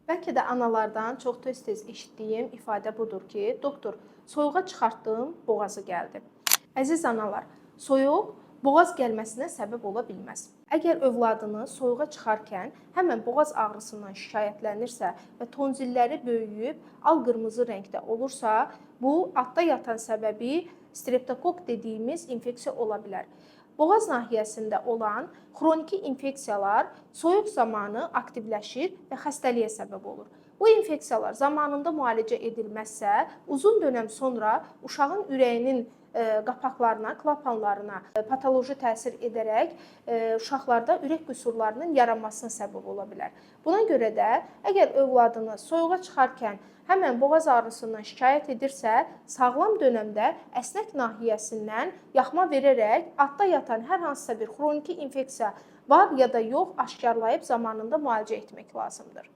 Bəlkə də analardan çox tez-tez eşitdiyim ifadə budur ki, doktor, soyuğa çıxartdım, boğazı gəldi. Əziz analar, soyuq boğaz gəlməsinə səbəb ola bilməz. Əgər övladınız soyuğa çıxarkən həmən boğaz ağrısından şikayətlənirsə və tonzilləri böyüyüb al-qırmızı rəngdə olursa, bu adda yatan səbəbi streptokok dediyimiz infeksiya ola bilər. Boğaz nahiyəsində olan xroniki infeksiyalar soyuq zamanı aktivləşir və xəstəliyə səbəb olur. Bu infeksiyalar zamanında müalicə edilməzsə, uzun dönəm sonra uşağın ürəyinin qapaqlarına, klapanlarına patoloji təsir edərək uşaqlarda ürək qüsurlarının yaranmasına səbəb ola bilər. Buna görə də əgər övladınız soyuğa çıxarkən həmən boğaz ağrısından şikayət edirsə, sağlam dönəmdə əsnək nahiyəsindən yaxma verərək adda yatan hər hansısa bir xroniki infeksiya var ya da yox aşkarlayıb zamanında müalicə etmək lazımdır.